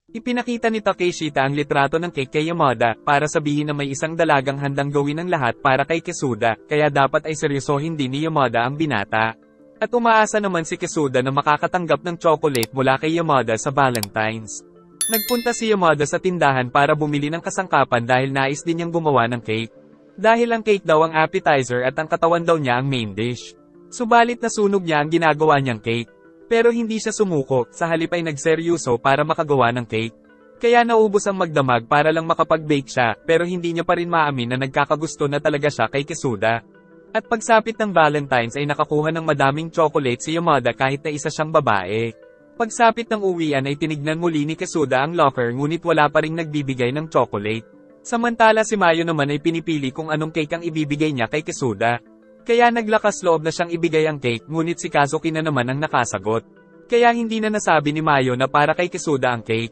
Ipinakita ni Takeshita ang litrato ng cake kay Yamada, para sabihin na may isang dalagang handang gawin ang lahat para kay Kisuda, kaya dapat ay seryosohin din ni Yamada ang binata. At umaasa naman si Kisuda na makakatanggap ng chocolate mula kay Yamada sa Valentine's. Nagpunta si Yamada sa tindahan para bumili ng kasangkapan dahil nais din niyang gumawa ng cake. Dahil ang cake daw ang appetizer at ang katawan daw niya ang main dish. Subalit nasunog niya ang ginagawa niyang cake. Pero hindi siya sumuko, sa halip ay nagseryoso para makagawa ng cake. Kaya naubos ang magdamag para lang makapag-bake siya, pero hindi niya pa rin maamin na nagkakagusto na talaga siya kay Kisuda. At pagsapit ng Valentine's ay nakakuha ng madaming chocolate si Yamada kahit na isa siyang babae. Pagsapit ng uwian ay tinignan muli ni Kisuda ang locker ngunit wala pa ring nagbibigay ng chocolate. Samantala si Mayo naman ay pinipili kung anong cake ang ibibigay niya kay Kisuda. Kaya naglakas loob na siyang ibigay ang cake ngunit si Kazuki na naman ang nakasagot. Kaya hindi na nasabi ni Mayo na para kay Kisuda ang cake.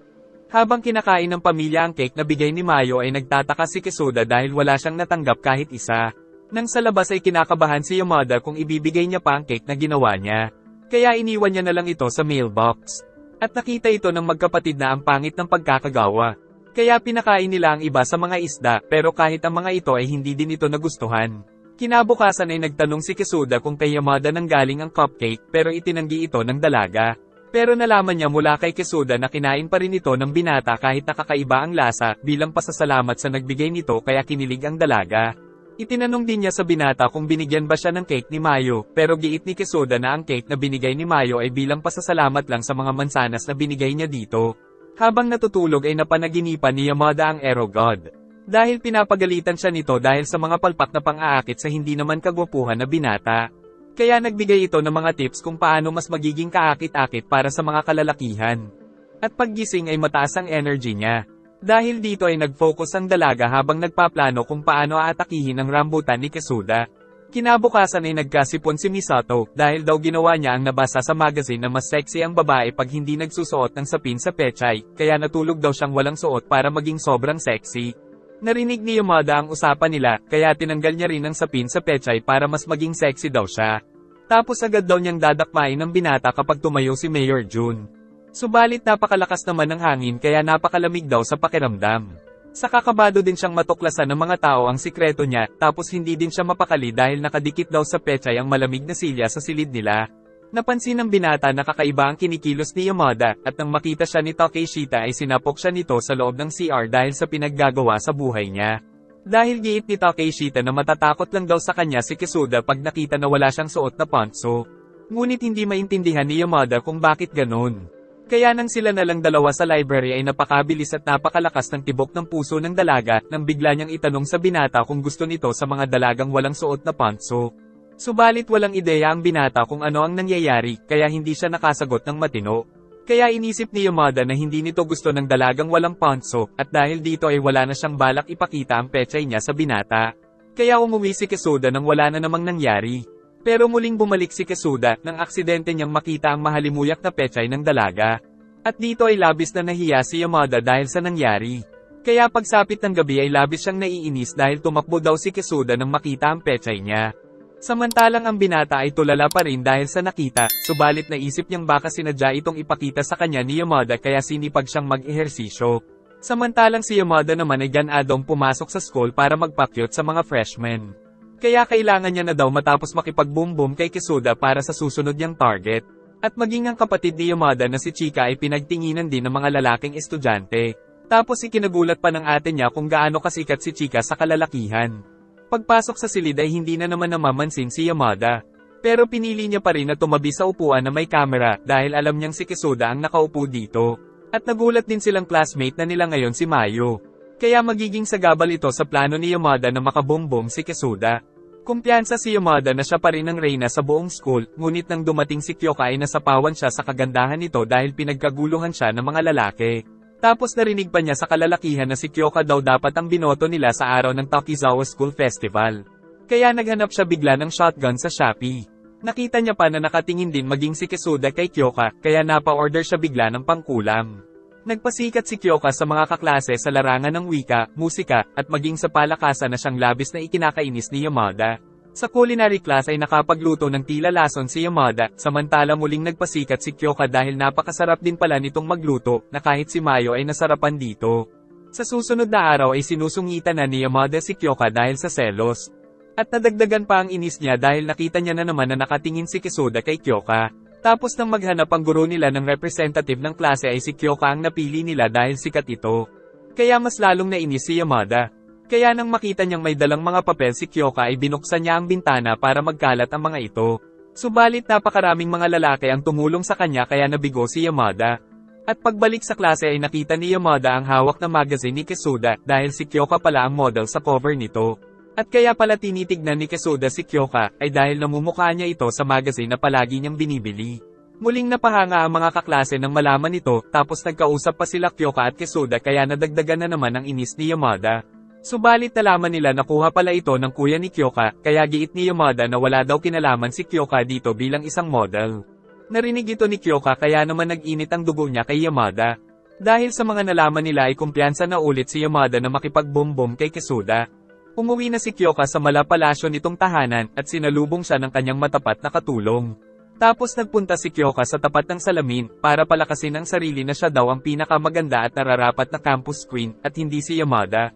Habang kinakain ng pamilya ang cake na bigay ni Mayo ay nagtataka si Kisuda dahil wala siyang natanggap kahit isa. Nang sa labas ay kinakabahan si Yamada kung ibibigay niya pa ang cake na ginawa niya. Kaya iniwan niya na lang ito sa mailbox. At nakita ito ng magkapatid na ang pangit ng pagkakagawa. Kaya pinakain nila ang iba sa mga isda pero kahit ang mga ito ay hindi din ito nagustuhan. Kinabukasan ay nagtanong si Kisuda kung kay Yamada nanggaling ang cupcake pero itinanggi ito ng dalaga. Pero nalaman niya mula kay Kisuda na kinain pa rin ito ng binata kahit nakakaiba ang lasa bilang pasasalamat sa nagbigay nito kaya kinilig ang dalaga. Itinanong din niya sa binata kung binigyan ba siya ng cake ni Mayo pero giit ni Kisuda na ang cake na binigay ni Mayo ay bilang pasasalamat lang sa mga mansanas na binigay niya dito. Habang natutulog ay napanaginipan ni Yamada ang Arrow God. Dahil pinapagalitan siya nito dahil sa mga palpak na pang-aakit sa hindi naman kagwapuhan na binata. Kaya nagbigay ito ng mga tips kung paano mas magiging kaakit-akit para sa mga kalalakihan. At paggising ay mataas ang energy niya. Dahil dito ay nag-focus ang dalaga habang nagpaplano kung paano aatakihin ang rambutan ni Kisuda. Kinabukasan ay nagkasipon si Misato dahil daw ginawa niya ang nabasa sa magazine na mas sexy ang babae pag hindi nagsusuot ng sapin sa pechay, kaya natulog daw siyang walang suot para maging sobrang sexy. Narinig ni Yamada ang usapan nila, kaya tinanggal niya rin ang sapin sa pechay para mas maging sexy daw siya. Tapos agad daw niyang dadakmain ng binata kapag tumayo si Mayor June. Subalit napakalakas naman ng hangin kaya napakalamig daw sa pakiramdam. Sa kakabado din siyang matuklasan ng mga tao ang sikreto niya, tapos hindi din siya mapakali dahil nakadikit daw sa pechay ang malamig na silya sa silid nila. Napansin ng binata na kakaiba ang kinikilos ni Yamada, at nang makita siya ni Takeshita ay sinapok siya nito sa loob ng CR dahil sa pinaggagawa sa buhay niya. Dahil giit ni Takeshita na matatakot lang daw sa kanya si Kisuda pag nakita na wala siyang suot na pantso. Ngunit hindi maintindihan ni Yamada kung bakit ganun. Kaya nang sila na lang dalawa sa library ay napakabilis at napakalakas ng tibok ng puso ng dalaga nang bigla niyang itanong sa binata kung gusto nito sa mga dalagang walang suot na pantso. Subalit walang ideya ang binata kung ano ang nangyayari, kaya hindi siya nakasagot ng matino. Kaya inisip ni Yamada na hindi nito gusto ng dalagang walang pantso, at dahil dito ay wala na siyang balak ipakita ang pechay niya sa binata. Kaya umuwi si Kisuda nang wala na namang nangyari. Pero muling bumalik si Kisuda nang aksidente niyang makita ang mahalimuyak na pechay ng dalaga. At dito ay labis na nahiya si Yamada dahil sa nangyari. Kaya pagsapit ng gabi ay labis siyang naiinis dahil tumakbo daw si Kisuda nang makita ang pechay niya. Samantalang ang binata ay tulala pa rin dahil sa nakita, subalit naisip niyang baka sinadya itong ipakita sa kanya ni Yamada kaya sinipag siyang mag-ehersisyo. Samantalang si Yamada naman ay ganadong pumasok sa school para magpakyut sa mga freshmen. Kaya kailangan niya na daw matapos makipag-boom-boom kay Kisuda para sa susunod niyang target. At maging ang kapatid ni Yamada na si Chika ay pinagtinginan din ng mga lalaking estudyante. Tapos ikinagulat pa ng ate niya kung gaano kasikat si Chika sa kalalakihan. Pagpasok sa silid ay hindi na naman namamansin si Yamada. Pero pinili niya pa rin na tumabi sa upuan na may kamera dahil alam niyang si Kisuda ang nakaupo dito. At nagulat din silang classmate na nila ngayon si Mayo. Kaya magiging sagabal ito sa plano ni Yamada na makabombom si Kisuda. Kumpiyansa si Yamada na siya pa rin ang reyna sa buong school, ngunit nang dumating si Kyoka ay nasapawan siya sa kagandahan nito dahil pinagkaguluhan siya ng mga lalaki. Tapos narinig pa niya sa kalalakihan na si Kyoka daw dapat ang binoto nila sa araw ng Takizawa School Festival. Kaya naghanap siya bigla ng shotgun sa Shopee. Nakita niya pa na nakatingin din maging si Kisuda kay Kyoka, kaya napa-order siya bigla ng pangkulam. Nagpasikat si Kyoka sa mga kaklase sa larangan ng wika, musika, at maging sa palakasan na siyang labis na ikinakainis ni Yamada. Sa culinary class ay nakapagluto ng tila lason si Yamada, samantala muling nagpasikat si Kyoka dahil napakasarap din pala nitong magluto, na kahit si Mayo ay nasarapan dito. Sa susunod na araw ay sinusungitan na ni Yamada si Kyoka dahil sa selos. At nadagdagan pa ang inis niya dahil nakita niya na naman na nakatingin si Kisuda kay Kyoka. Tapos nang maghanap ang guro nila ng representative ng klase ay si Kyoka ang napili nila dahil sikat ito. Kaya mas lalong nainis si Yamada. Kaya nang makita niyang may dalang mga papel si Kyoka ay binuksan niya ang bintana para magkalat ang mga ito. Subalit napakaraming mga lalaki ang tumulong sa kanya kaya nabigo si Yamada. At pagbalik sa klase ay nakita ni Yamada ang hawak na magazine ni Kisuda dahil si Kyoka pala ang model sa cover nito. At kaya pala tinitignan ni Kisuda si Kyoka ay dahil namumukha niya ito sa magazine na palagi niyang binibili. Muling napahanga ang mga kaklase nang malaman ito tapos nagkausap pa sila Kyoka at Kisuda kaya nadagdagan na naman ang inis ni Yamada. Subalit nalaman nila na kuha pala ito ng kuya ni Kyoka, kaya giit ni Yamada na wala daw kinalaman si Kyoka dito bilang isang model. Narinig ito ni Kyoka kaya naman nag-init ang dugo niya kay Yamada. Dahil sa mga nalaman nila ay kumpiyansa na ulit si Yamada na makipag-boom-boom kay Kisuda. Umuwi na si Kyoka sa malapalasyo nitong tahanan at sinalubong siya ng kanyang matapat na katulong. Tapos nagpunta si Kyoka sa tapat ng salamin para palakasin ang sarili na siya daw ang pinakamaganda at nararapat na campus queen at hindi si Yamada.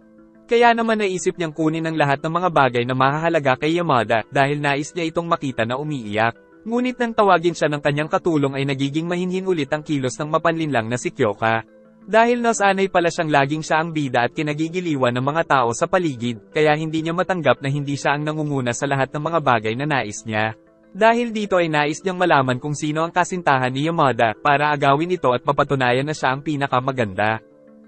Kaya naman naisip niyang kunin ang lahat ng mga bagay na mahahalaga kay Yamada dahil nais niya itong makita na umiiyak. Ngunit nang tawagin siya ng kanyang katulong ay nagiging mahinhin ulit ang kilos ng mapanlinlang na si Kyoka. Dahil nasanay pala siyang laging siya ang bida at kinagigiliwan ng mga tao sa paligid, kaya hindi niya matanggap na hindi siya ang nangunguna sa lahat ng mga bagay na nais niya. Dahil dito ay nais niyang malaman kung sino ang kasintahan ni Yamada para agawin ito at mapatunayan na siya ang pinakamaganda.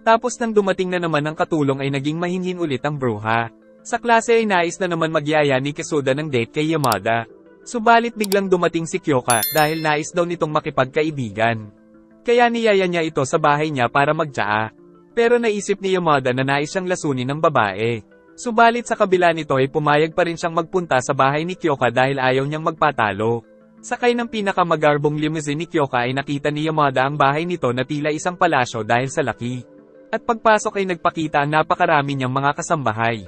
Tapos nang dumating na naman ang katulong ay naging mahinhin ulit ang bruha. Sa klase ay nais na naman magyaya ni Kisuda ng date kay Yamada. Subalit biglang dumating si Kyoka dahil nais daw nitong makipagkaibigan. Kaya niyaya niya ito sa bahay niya para magtsaa. Pero naisip ni Yamada na nais siyang lasunin ng babae. Subalit sa kabila nito ay pumayag pa rin siyang magpunta sa bahay ni Kyoka dahil ayaw niyang magpatalo. Sakay ng pinakamagarbong limousine ni Kyoka ay nakita ni Yamada ang bahay nito na tila isang palasyo dahil sa laki. At pagpasok ay nagpakita ang napakarami niyang mga kasambahay.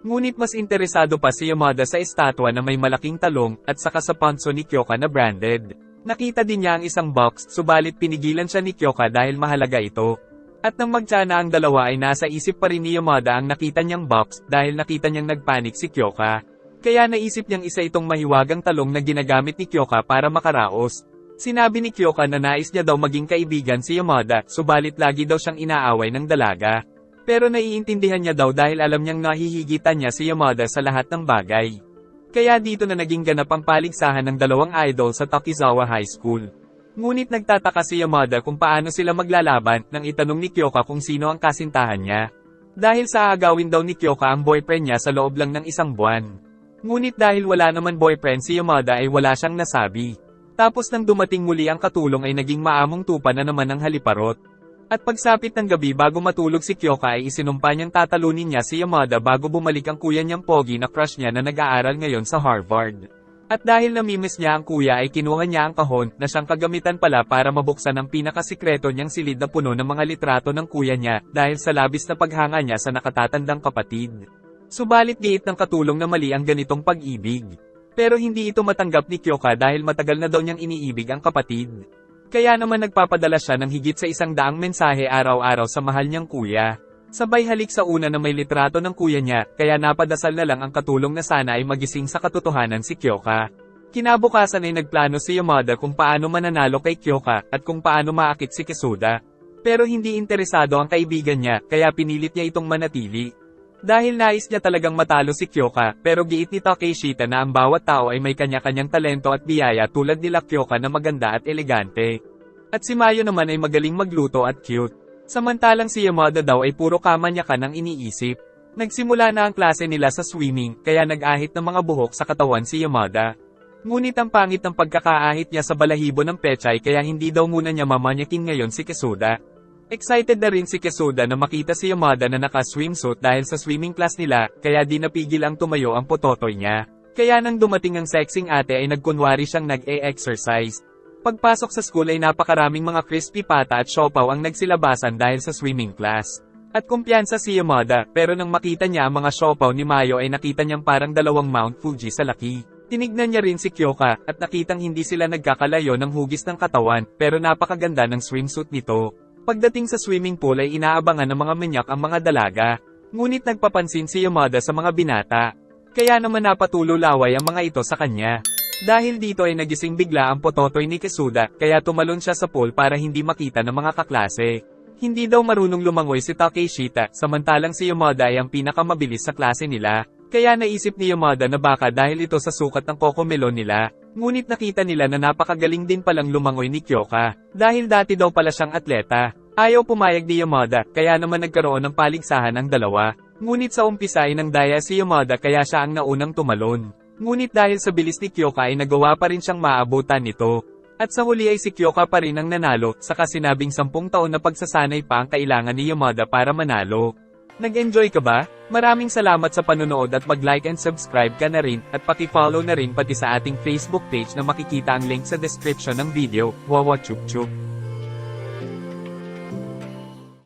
Ngunit mas interesado pa si Yamada sa estatwa na may malaking talong at saka sa ponso ni Kyoka na branded. Nakita din niya ang isang box, subalit pinigilan siya ni Kyoka dahil mahalaga ito. At nang magtsana ang dalawa ay nasa isip pa rin ni Yamada ang nakita niyang box dahil nakita niyang nagpanik si Kyoka. Kaya naisip niyang isa itong mahiwagang talong na ginagamit ni Kyoka para makaraos. Sinabi ni Kyoka na nais niya daw maging kaibigan si Yamada, subalit lagi daw siyang inaaway ng dalaga. Pero naiintindihan niya daw dahil alam niyang nahihigitan niya si Yamada sa lahat ng bagay. Kaya dito na naging ganap ang paligsahan ng dalawang idol sa Takizawa High School. Ngunit nagtataka si Yamada kung paano sila maglalaban nang itanong ni Kyoka kung sino ang kasintahan niya. Dahil sa agawin daw ni Kyoka ang boyfriend niya sa loob lang ng isang buwan. Ngunit dahil wala naman boyfriend si Yamada ay wala siyang nasabi. Tapos nang dumating muli ang katulong ay naging maamong tupa na naman ang haliparot. At pagsapit ng gabi bago matulog si Kyoka ay isinumpa niyang tatalunin niya si Yamada bago bumalik ang kuya niyang pogi na crush niya na nag-aaral ngayon sa Harvard. At dahil namimiss niya ang kuya ay kinuha niya ang kahon na siyang kagamitan pala para mabuksan ang pinakasikreto niyang silid na puno ng mga litrato ng kuya niya dahil sa labis na paghanga niya sa nakatatandang kapatid. Subalit giit ng katulong na mali ang ganitong pag-ibig. Pero hindi ito matanggap ni Kyoka dahil matagal na daw niyang iniibig ang kapatid. Kaya naman nagpapadala siya ng higit sa 100 mensahe araw-araw sa mahal niyang kuya. Sabay halik sa una na may litrato ng kuya niya, kaya napadasal na lang ang katulong na sana ay magising sa katotohanan si Kyoka. Kinabukasan ay nagplano si Yamada kung paano mananalo kay Kyoka at kung paano maakit si Kisuda. Pero hindi interesado ang kaibigan niya, kaya pinilit niya itong manatili. Dahil nais niya talagang matalo si Kyoka, pero giit ni Takeshita na ang bawat tao ay may kanya-kanyang talento at biyaya tulad nila Kyoka na maganda at elegante. At si Mayo naman ay magaling magluto at cute. Samantalang si Yamada daw ay puro kamanyakan ang iniisip. Nagsimula na ang klase nila sa swimming, kaya nag-ahit ng mga buhok sa katawan si Yamada. Ngunit ang pangit ng pagkakaahit niya sa balahibo ng pechay kaya hindi daw muna niya mamanyakin ngayon si Kisuda. Excited na rin si Kisuda na makita si Yamada na naka-swimsuit dahil sa swimming class nila, kaya di napigil ang tumayo ang pototoy niya. Kaya nang dumating ang sexing ate ay nagkunwari siyang nag-e-exercise. Pagpasok sa school ay napakaraming mga crispy pata at siopaw ang nagsilabasan dahil sa swimming class. At kumpiyansa si Yamada, pero nang makita niya ang mga siopaw ni Mayo ay nakita niyang parang dalawang Mount Fuji sa laki. Tinignan niya rin si Kyoka, at nakitang hindi sila nagkakalayo ng hugis ng katawan, pero napakaganda ng swimsuit nito. Pagdating sa swimming pool ay inaabangan ng mga manyak ang mga dalaga. Ngunit nagpapansin si Yamada sa mga binata. Kaya naman napatululaway ang mga ito sa kanya. Dahil dito ay nagising bigla ang pototoy ni Kesuda, kaya tumalon siya sa pool para hindi makita ng mga kaklase. Hindi daw marunong lumangoy si Takeshita, samantalang si Yamada ay ang pinakamabilis sa klase nila. Kaya naisip ni Yamada na baka dahil ito sa sukat ng Cocomelon nila. Ngunit nakita nila na napakagaling din palang lumangoy ni Kyoka. Dahil dati daw pala siyang atleta. Ayaw pumayag ni Yamada, kaya naman nagkaroon ng paligsahan ang dalawa. Ngunit sa umpisa ay nangdaya si Yamada kaya siya ang naunang tumalon. Ngunit dahil sa bilis ni Kyoka ay nagawa pa rin siyang maabutan nito. At sa huli ay si Kyoka pa rin ang nanalo, saka sinabing 10 taon na pagsasanay pa ang kailangan ni Yamada para manalo. Nag-enjoy ka ba? Maraming salamat sa panonood at mag-like and subscribe ka na rin, at paki-follow na rin pati sa ating Facebook page na makikita ang link sa description ng video. Wawa chup chup.